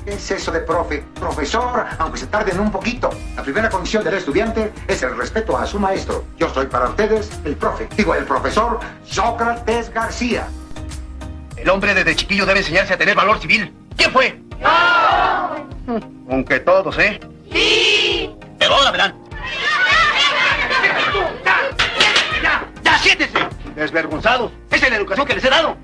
¿Qué es eso de profe? Profesor, aunque se tarden un poquito. La primera condición del estudiante es el respeto a su maestro. Yo soy para ustedes el profesor Sócrates García. El hombre desde chiquillo debe enseñarse a tener valor civil. ¿Quién fue? ¡No! Aunque todos, ¿eh? ¡Sí! Pero ahora verán. ¡Ya, siéntese! Desvergonzados. Esa es la educación que les he dado.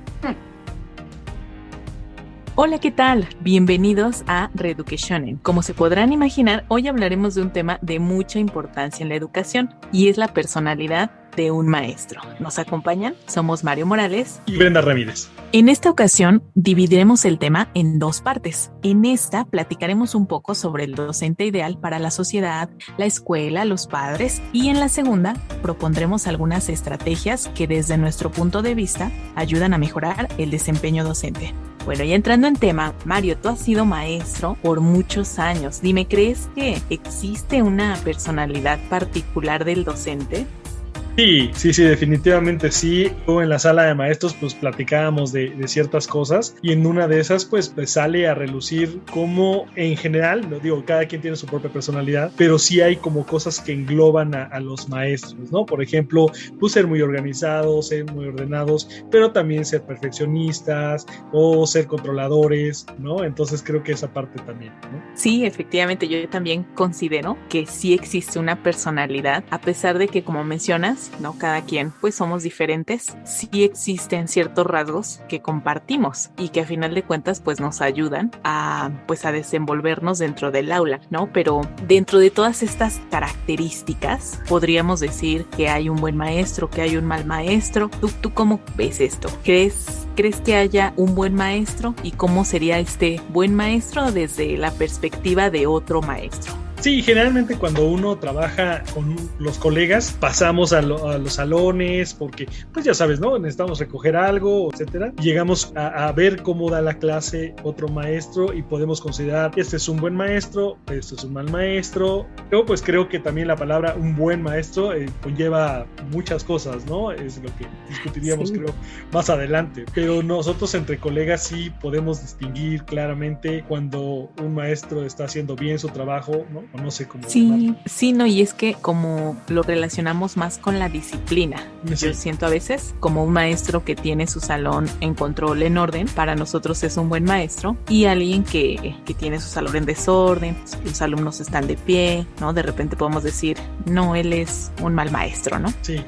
Hola, ¿qué tal? Bienvenidos a Reeducationen. Como se podrán imaginar, hoy hablaremos de un tema de mucha importancia en la educación y es la personalidad de un maestro. ¿Nos acompañan? Somos Mario Morales y Brenda Ramírez. En esta ocasión dividiremos el tema en dos partes. En esta platicaremos un poco sobre el docente ideal para la sociedad, la escuela, los padres, y en la segunda propondremos algunas estrategias que desde nuestro punto de vista ayudan a mejorar el desempeño docente. Bueno, y entrando en tema, Mario, tú has sido maestro por muchos años. Dime, ¿crees que existe una personalidad particular del docente? Sí, definitivamente sí. Yo en la sala de maestros pues platicábamos de ciertas cosas y en una de esas pues sale a relucir cómo en general, no digo, cada quien tiene su propia personalidad, pero sí hay como cosas que engloban a los maestros, ¿no? Por ejemplo, pues ser muy organizados, ser muy ordenados, pero también ser perfeccionistas o ser controladores, ¿no? Entonces creo que esa parte también, ¿no? Sí, efectivamente, yo también considero que sí existe una personalidad, a pesar de que, como mencionas, ¿no? Cada quien, pues somos diferentes, sí existen ciertos rasgos que compartimos y que a final de cuentas, pues nos ayudan a desenvolvernos dentro del aula, ¿no? Pero dentro de todas estas características, podríamos decir que hay un buen maestro, que hay un mal maestro. ¿Tú cómo ves esto? ¿Crees que haya un buen maestro? ¿Y cómo sería este buen maestro desde la perspectiva de otro maestro? Sí, generalmente cuando uno trabaja con los colegas pasamos a los salones porque, pues ya sabes, ¿no? Necesitamos recoger algo, etcétera. Llegamos a ver cómo da la clase otro maestro y podemos considerar este es un buen maestro, este es un mal maestro. Yo pues creo que también la palabra un buen maestro conlleva muchas cosas, ¿no? Es lo que discutiríamos, creo, más adelante. Pero nosotros entre colegas sí podemos distinguir claramente cuando un maestro está haciendo bien su trabajo, ¿no? O no sé cómo sí, no, y es que como lo relacionamos más con la disciplina, yo siento a veces como un maestro que tiene su salón en control, en orden, para nosotros es un buen maestro, y alguien que tiene su salón en desorden, los alumnos están de pie, ¿no? De repente podemos decir, no, él es un mal maestro, ¿no? Sí.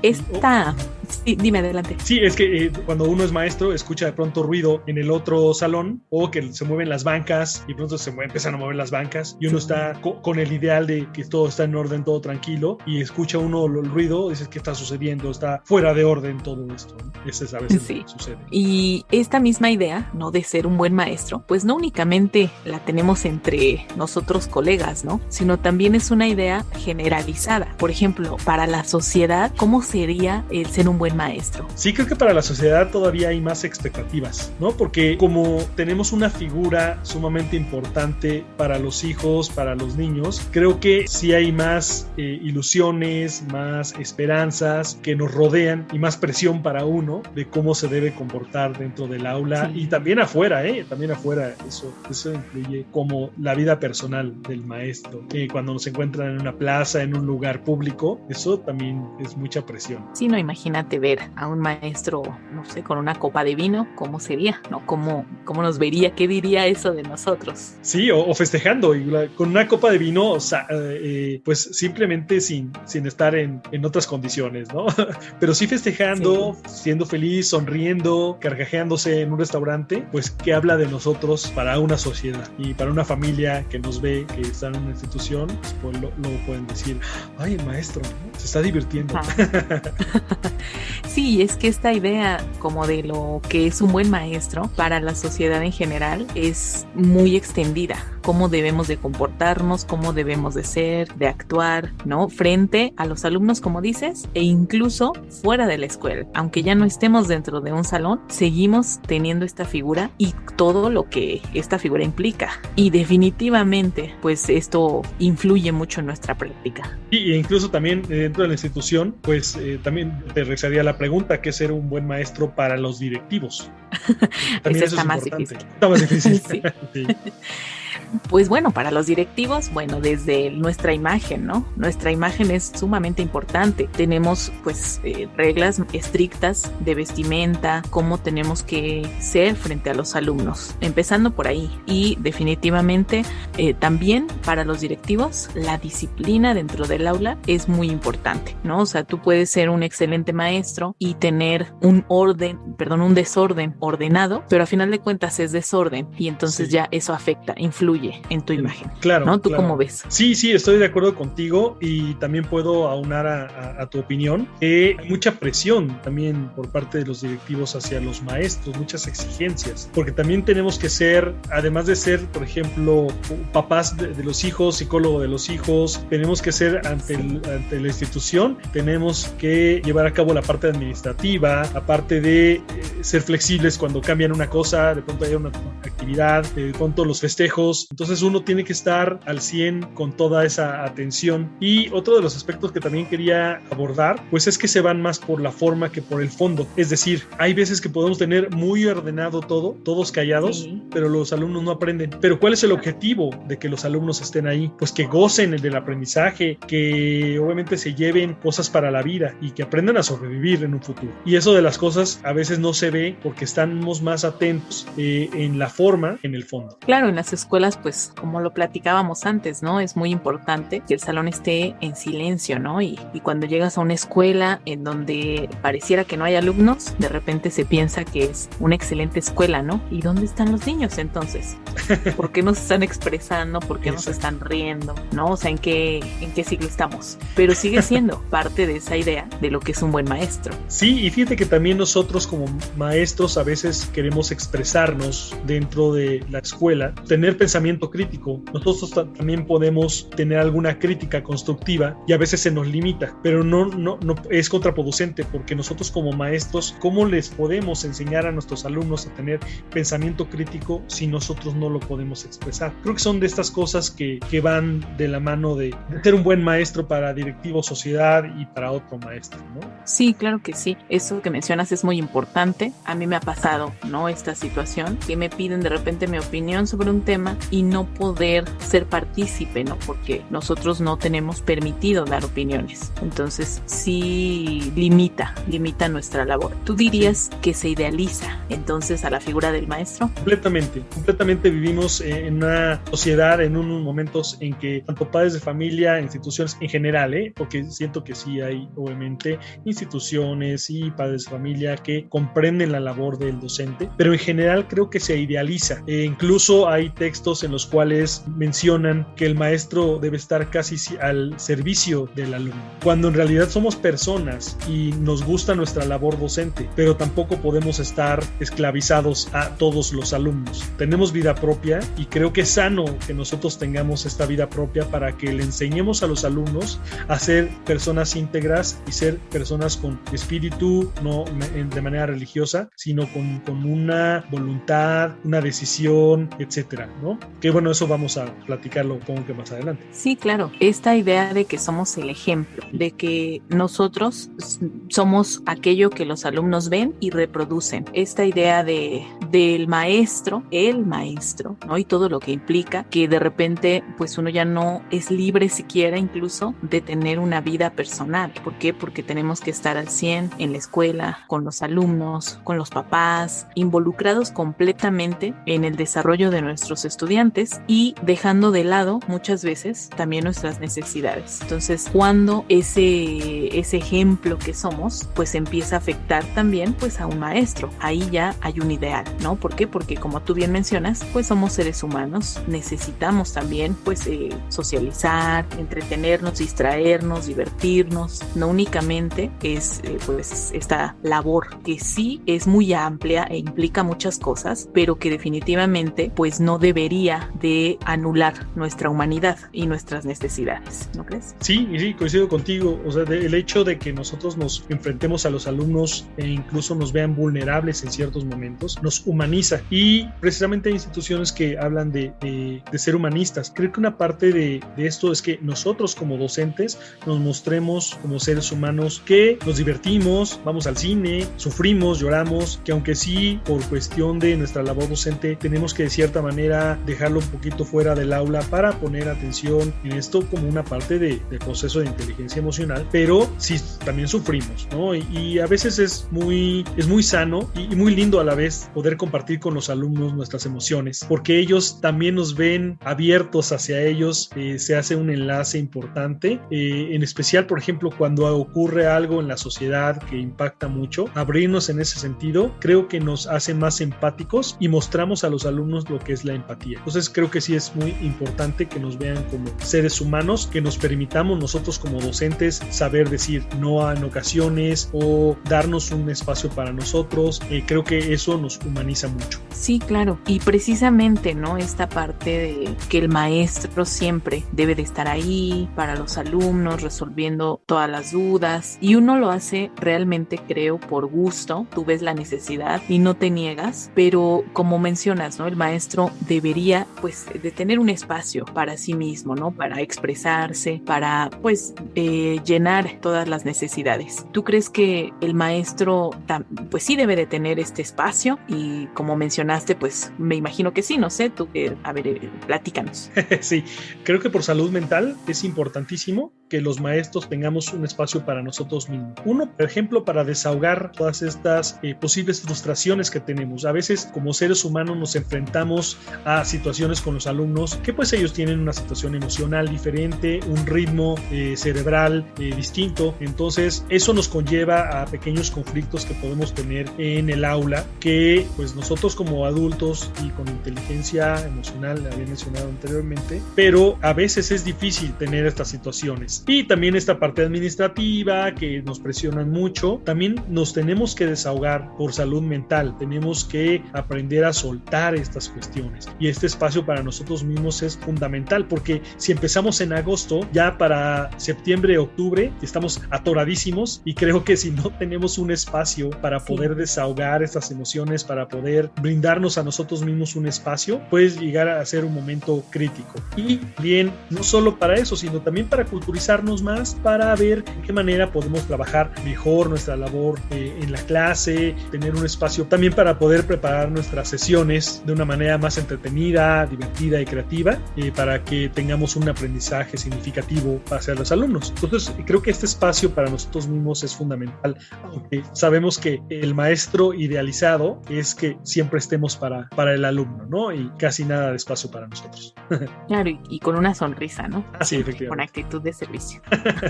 Sí, dime, adelante. Sí, es que cuando uno es maestro escucha de pronto ruido en el otro salón o que se mueven las bancas y pronto empiezan a mover las bancas y uno está con el ideal de que todo está en orden, todo tranquilo, y escucha uno el ruido, dices, ¿qué está sucediendo? Está fuera de orden todo esto, ¿no? Ese es a veces lo que sucede. Y esta misma idea, ¿no? De ser un buen maestro, pues no únicamente la tenemos entre nosotros colegas, ¿no? Sino también es una idea generalizada. Por ejemplo, para la sociedad, ¿cómo sería el ser un buen maestro? Sí, creo que para la sociedad todavía hay más expectativas, ¿no? Porque como tenemos una figura sumamente importante para los hijos, para los niños, creo que sí hay más ilusiones, más esperanzas que nos rodean y más presión para uno de cómo se debe comportar dentro del aula y también afuera, también afuera, eso incluye como la vida personal del maestro, cuando nos encuentran en una plaza, en un lugar público, eso también es mucha presión. Sí, no, imagínate ver a un maestro, no sé, con una copa de vino, ¿cómo sería? ¿No? ¿Cómo nos vería? ¿Qué diría eso de nosotros? Sí, o festejando con una copa de vino, o sea, pues simplemente sin estar en otras condiciones, ¿no? Pero sí festejando, siendo feliz, sonriendo, carcajeándose en un restaurante, pues que habla de nosotros para una sociedad y para una familia que nos ve, que está en una institución, pues lo pueden decir, ay, el maestro, ¿no? Se está divirtiendo. Sí, es que esta idea como de lo que es un buen maestro para la sociedad en general es muy extendida. cómo debemos de comportarnos, cómo debemos de ser, de actuar, ¿no? Frente a los alumnos, como dices, e incluso fuera de la escuela. Aunque ya no estemos dentro de un salón, seguimos teniendo esta figura y todo lo que esta figura implica. Y definitivamente, pues esto influye mucho en nuestra práctica. Y incluso también dentro de la institución, pues también te regresaría la pregunta, ¿qué es ser un buen maestro para los directivos? También eso está más difícil. Está más difícil. Sí. Sí. Pues bueno, para los directivos, bueno, desde nuestra imagen, ¿no? Nuestra imagen es sumamente importante. Tenemos pues reglas estrictas de vestimenta, cómo tenemos que ser frente a los alumnos, empezando por ahí. Y definitivamente también para los directivos, la disciplina dentro del aula es muy importante, ¿no? O sea, tú puedes ser un excelente maestro y tener un desorden ordenado, pero a final de cuentas es desorden y entonces Sí. ya eso afecta, influye en tu imagen. Claro. ¿No? ¿Tú claro. cómo ves? Sí, estoy de acuerdo contigo y también puedo aunar a tu opinión. Hay mucha presión también por parte de los directivos hacia los maestros, muchas exigencias, porque también tenemos que ser, además de ser, por ejemplo, papás de los hijos, psicólogo de los hijos, tenemos que ser ante la institución, tenemos que llevar a cabo la parte administrativa, aparte de ser flexibles cuando cambian una cosa, de pronto hay una actividad, de pronto los festejos. Entonces uno tiene que estar al 100 con toda esa atención. Y otro de los aspectos que también quería abordar, pues es que se van más por la forma que por el fondo. Es decir, hay veces que podemos tener muy ordenado todo, todos callados, Sí. pero los alumnos no aprenden. Pero ¿cuál es el objetivo de que los alumnos estén ahí? Pues que gocen del aprendizaje, que obviamente se lleven cosas para la vida y que aprendan a sobrevivir en un futuro. Y eso de las cosas a veces no se ve porque estamos más atentos en la forma que en el fondo. Claro, en las escuelas, pues como lo platicábamos antes, ¿no? Es muy importante que el salón esté en silencio, ¿no? Y cuando llegas a una escuela en donde pareciera que no hay alumnos, de repente se piensa que es una excelente escuela, ¿no? ¿Y dónde están los niños entonces? ¿Por qué no se están expresando? ¿Por qué no se están riendo? ¿No? O sea, ¿en qué siglo estamos? Pero sigue siendo parte de esa idea de lo que es un buen maestro. Sí, y fíjate que también nosotros como maestros a veces queremos expresarnos dentro de la escuela, tener pensamiento crítico. Nosotros también podemos tener alguna crítica constructiva y a veces se nos limita, pero no es contraproducente porque nosotros como maestros, ¿cómo les podemos enseñar a nuestros alumnos a tener pensamiento crítico si nosotros no lo podemos expresar? Creo que son de estas cosas que van de la mano de ser un buen maestro para directivo, sociedad y para otro maestro, ¿no? Sí, claro que sí. Eso que mencionas es muy importante. A mí me ha pasado, ¿no? Esta situación que me piden de repente mi opinión sobre un tema y no poder ser partícipe, ¿no? Porque nosotros no tenemos permitido dar opiniones. Entonces sí limita nuestra labor. ¿Tú dirías que se idealiza entonces a la figura del maestro? Completamente vivimos en una sociedad, en unos momentos en que tanto padres de familia, instituciones en general, porque siento que sí hay obviamente instituciones y padres de familia que comprenden la labor del docente, pero en general creo que se idealiza. Incluso hay textos en los cuales mencionan que el maestro debe estar casi al servicio del alumno, cuando en realidad somos personas y nos gusta nuestra labor docente, pero tampoco podemos estar esclavizados a todos los alumnos. Tenemos vida propia y creo que es sano que nosotros tengamos esta vida propia para que le enseñemos a los alumnos a ser personas íntegras y ser personas con espíritu, no de manera religiosa, sino con una voluntad, una decisión, etcétera, ¿no? Que bueno, eso vamos a platicarlo como que más adelante. Sí, claro. Esta idea de que somos el ejemplo, de que nosotros somos aquello que los alumnos ven y reproducen. Esta idea del maestro, el maestro, ¿no? Y todo lo que implica que de repente pues uno ya no es libre siquiera incluso de tener una vida personal. ¿Por qué? Porque tenemos que estar al 100 en la escuela, con los alumnos, con los papás, involucrados completamente en el desarrollo de nuestros estudiantes y dejando de lado muchas veces también nuestras necesidades. Entonces, cuando ese ejemplo que somos, pues empieza a afectar también pues a un maestro. Ahí ya hay un ideal, ¿no? ¿Por qué? Porque como tú bien mencionas, pues somos seres humanos, necesitamos también pues socializar, entretenernos, distraernos, divertirnos. No únicamente es pues esta labor que sí es muy amplia e implica muchas cosas, pero que definitivamente pues no debería manera de anular nuestra humanidad y nuestras necesidades, ¿no crees? Sí, coincido contigo. O sea, el hecho de que nosotros nos enfrentemos a los alumnos e incluso nos vean vulnerables en ciertos momentos, nos humaniza. Y precisamente hay instituciones que hablan de ser humanistas. Creo que una parte de esto es que nosotros como docentes nos mostremos como seres humanos que nos divertimos, vamos al cine, sufrimos, lloramos, que aunque sí, por cuestión de nuestra labor docente, tenemos que de cierta manera dejarlo un poquito fuera del aula para poner atención en esto como una parte del proceso de inteligencia emocional, pero sí también sufrimos, ¿no? Y a veces es muy sano y muy lindo a la vez poder compartir con los alumnos nuestras emociones, porque ellos también nos ven abiertos hacia ellos, se hace un enlace importante, en especial, por ejemplo, cuando ocurre algo en la sociedad que impacta mucho, abrirnos en ese sentido, creo que nos hace más empáticos y mostramos a los alumnos lo que es la empatía. Entonces creo que sí es muy importante que nos vean como seres humanos, que nos permitamos nosotros como docentes saber decir no en ocasiones o darnos un espacio para nosotros. Creo que eso nos humaniza mucho. Sí, claro. Y precisamente, ¿no? Esta parte de que el maestro siempre debe de estar ahí para los alumnos, resolviendo todas las dudas. Y uno lo hace realmente, creo, por gusto. Tú ves la necesidad y no te niegas. Pero como mencionas, ¿no? El maestro debería, pues, de tener un espacio para sí mismo, ¿no? Para expresarse, para, pues, llenar todas las necesidades. ¿Tú crees que el maestro, pues, sí debe de tener este espacio? Y como mencionaste, pues, me imagino que sí, no sé, tú, a ver, platícanos. Sí, creo que por salud mental es importantísimo que los maestros tengamos un espacio para nosotros mismos. Uno, por ejemplo, para desahogar todas estas posibles frustraciones que tenemos. A veces, como seres humanos, nos enfrentamos a situaciones con los alumnos que pues ellos tienen una situación emocional diferente, un ritmo cerebral distinto. Entonces, eso nos conlleva a pequeños conflictos que podemos tener en el aula, que pues nosotros como adultos y con inteligencia emocional, había mencionado anteriormente, pero a veces es difícil tener estas situaciones. Y también esta parte administrativa que nos presionan mucho. También nos tenemos que desahogar por salud mental, tenemos que aprender a soltar estas cuestiones, y este espacio para nosotros mismos es fundamental, porque si empezamos en agosto, ya para septiembre, octubre estamos atoradísimos, y creo que si no tenemos un espacio para poder desahogar estas emociones, para poder brindarnos a nosotros mismos un espacio, puede llegar a ser un momento crítico. Y bien, no solo para eso, sino también para culturizarnos más, para ver de qué manera podemos trabajar mejor nuestra labor en la clase, tener un espacio también para poder preparar nuestras sesiones de una manera más entretenida, divertida y creativa, para que tengamos un aprendizaje significativo hacia los alumnos. Entonces, creo que este espacio para nosotros mismos es fundamental, aunque sabemos que el maestro idealizado es que siempre estemos para el alumno, ¿no? Y casi nada de espacio para nosotros. Claro, y con una sonrisa, ¿no? Sí, efectivamente. Con actitud de servicio.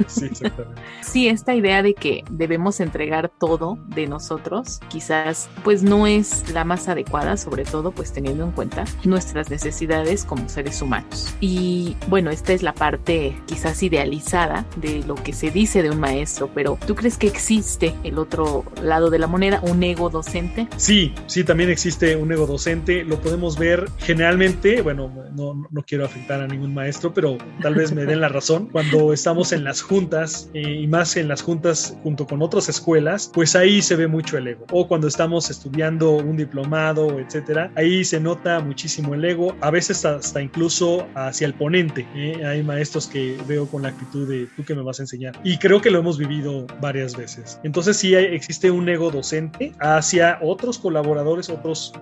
Sí, exactamente. Sí, esta idea de que debemos entregar todo de nosotros, quizás pues no es la más adecuada, sobre todo pues teniendo en cuenta nuestras necesidades como seres humanos. Y bueno, esta es la parte quizás idealizada de lo que se dice de un maestro, pero ¿tú crees que existe el otro lado de la moneda, un ego docente? Sí, también existe un ego docente. Lo podemos ver generalmente, bueno, no quiero afectar a ningún maestro, pero tal vez me den la razón. Cuando estamos en las juntas, y más en las juntas junto con otras escuelas, pues ahí se ve mucho el ego. O cuando estamos estudiando un diplomado, etcétera, ahí se nota muchísimo el ego, a veces hasta incluso hacia el ponente. Hay maestros que veo con la actitud de tú que me vas a enseñar, y creo que lo hemos vivido varias veces. Entonces sí existe un ego docente hacia otros colaboradores, otros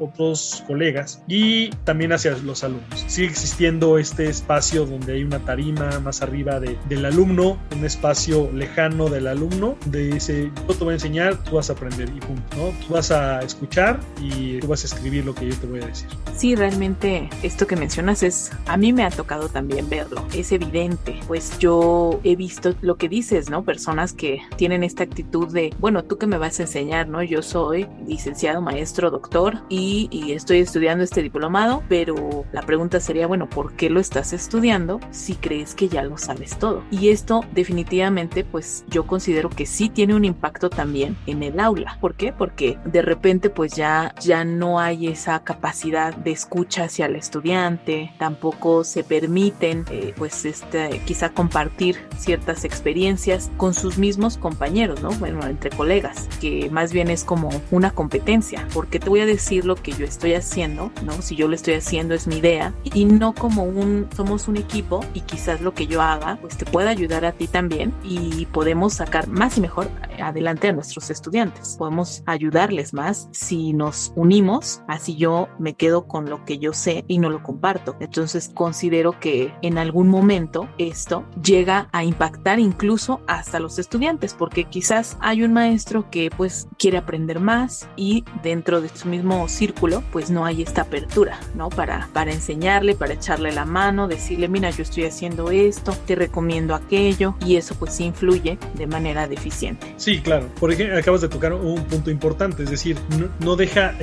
colegas, y también hacia los alumnos. Sigue existiendo este espacio donde hay una tarima más arriba del alumno, un espacio lejano del alumno, de dice, yo te voy a enseñar, tú vas a aprender y punto, ¿no? Tú vas a escuchar y tú vas a escribir lo que yo te voy a decir. Sí, realmente esto que mencionas a mí me ha tocado también verlo, es evidente, pues yo he visto lo que dices, ¿no? Personas que tienen esta actitud de, bueno, tú que me vas a enseñar, ¿no? Yo soy licenciado, maestro, doctor y estoy estudiando este diplomado, pero la pregunta sería, bueno, ¿por qué lo estás estudiando si crees que ya lo sabes todo? Y esto definitivamente, pues yo considero que sí tiene un impacto también en el aula. ¿Por qué? Porque de repente pues ya no hay esa capacidad de escucha hacia el estudiante, tampoco se permiten quizá compartir ciertas experiencias con sus mismos compañeros, ¿no? Bueno, entre colegas, que más bien es como una competencia, porque te voy a decir lo que yo estoy haciendo, ¿no? Si yo lo estoy haciendo es mi idea, y no como somos un equipo y quizás lo que yo haga pues te pueda ayudar a ti también y podemos sacar más y mejor adelante a nuestros estudiantes. Podemos ayudarles más si nos unimos, así yo me quedo con lo que yo sé y no lo comparto. Entonces considero que en algún momento esto llega a impactar incluso hasta los estudiantes, porque quizás hay un maestro que pues quiere aprender más y dentro de su mismo círculo pues no hay esta apertura, ¿no? Para enseñarle, para echarle la mano, decirle, mira, yo estoy haciendo esto, te recomiendo aquello, y eso pues sí influye de manera deficiente. Sí, claro. Por ejemplo, acabas de tocar un punto importante, es decir, no deja,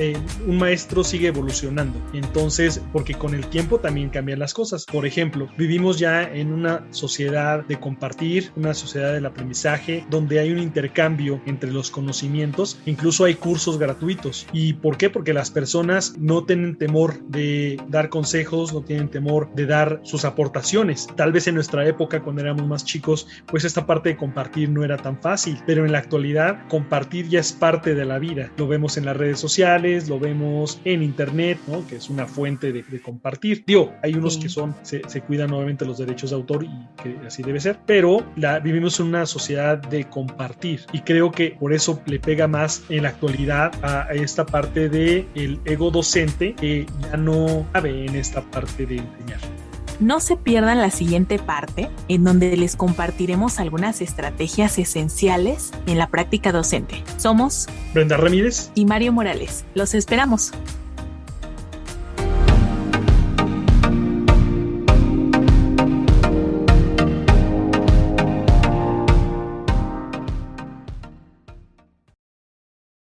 un maestro sigue evolucionando, entonces, porque con el tiempo también cambian las cosas. Por ejemplo, vivimos ya en una sociedad de compartir, una sociedad del aprendizaje, donde hay un intercambio entre los conocimientos, incluso hay cursos gratuitos. ¿Y por qué? Porque las personas no tienen temor de dar consejos, no tienen temor de dar sus aportaciones. Tal vez en nuestra época, cuando éramos más chicos, pues esta parte de compartir no era tan fácil, pero en la actualidad compartir ya es parte de la vida. Lo vemos en las redes sociales, lo vemos en internet, ¿no? Que es una fuente de compartir. Digo, hay unos que se cuidan obviamente los derechos de autor y que así debe ser, pero vivimos en una sociedad de compartir y creo que por eso le pega más en la actualidad a esta parte de el ego docente, que ya no cabe en esta parte de enseñar. No se pierdan la siguiente parte, en donde les compartiremos algunas estrategias esenciales en la práctica docente. Somos Brenda Ramírez y Mario Morales. Los esperamos.